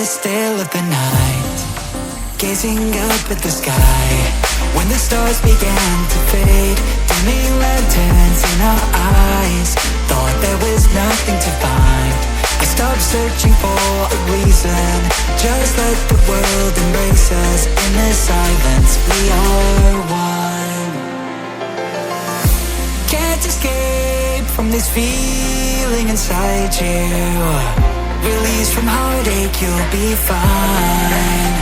still of the night, gazing up at the sky. When the stars began to fade, dimming lanterns in our eyes, thought there was nothing to find. I stopped searching for a reason, just let the world embrace us. In the silence, we are one. Can't escape from this feeling inside you. Release from heartache, you'll be fine.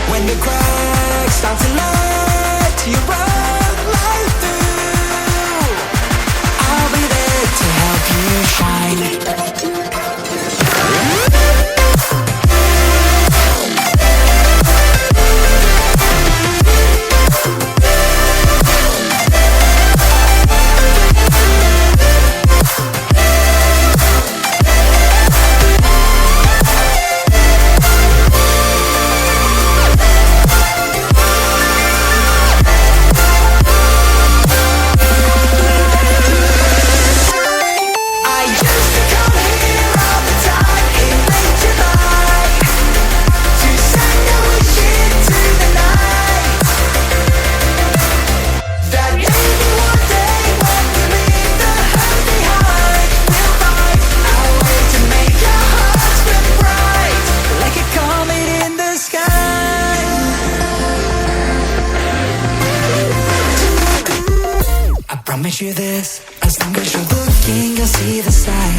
When the cracks start to let you run right through, I'll be there to help you shine. Promise you this, as long as you're looking, you'll see the sign.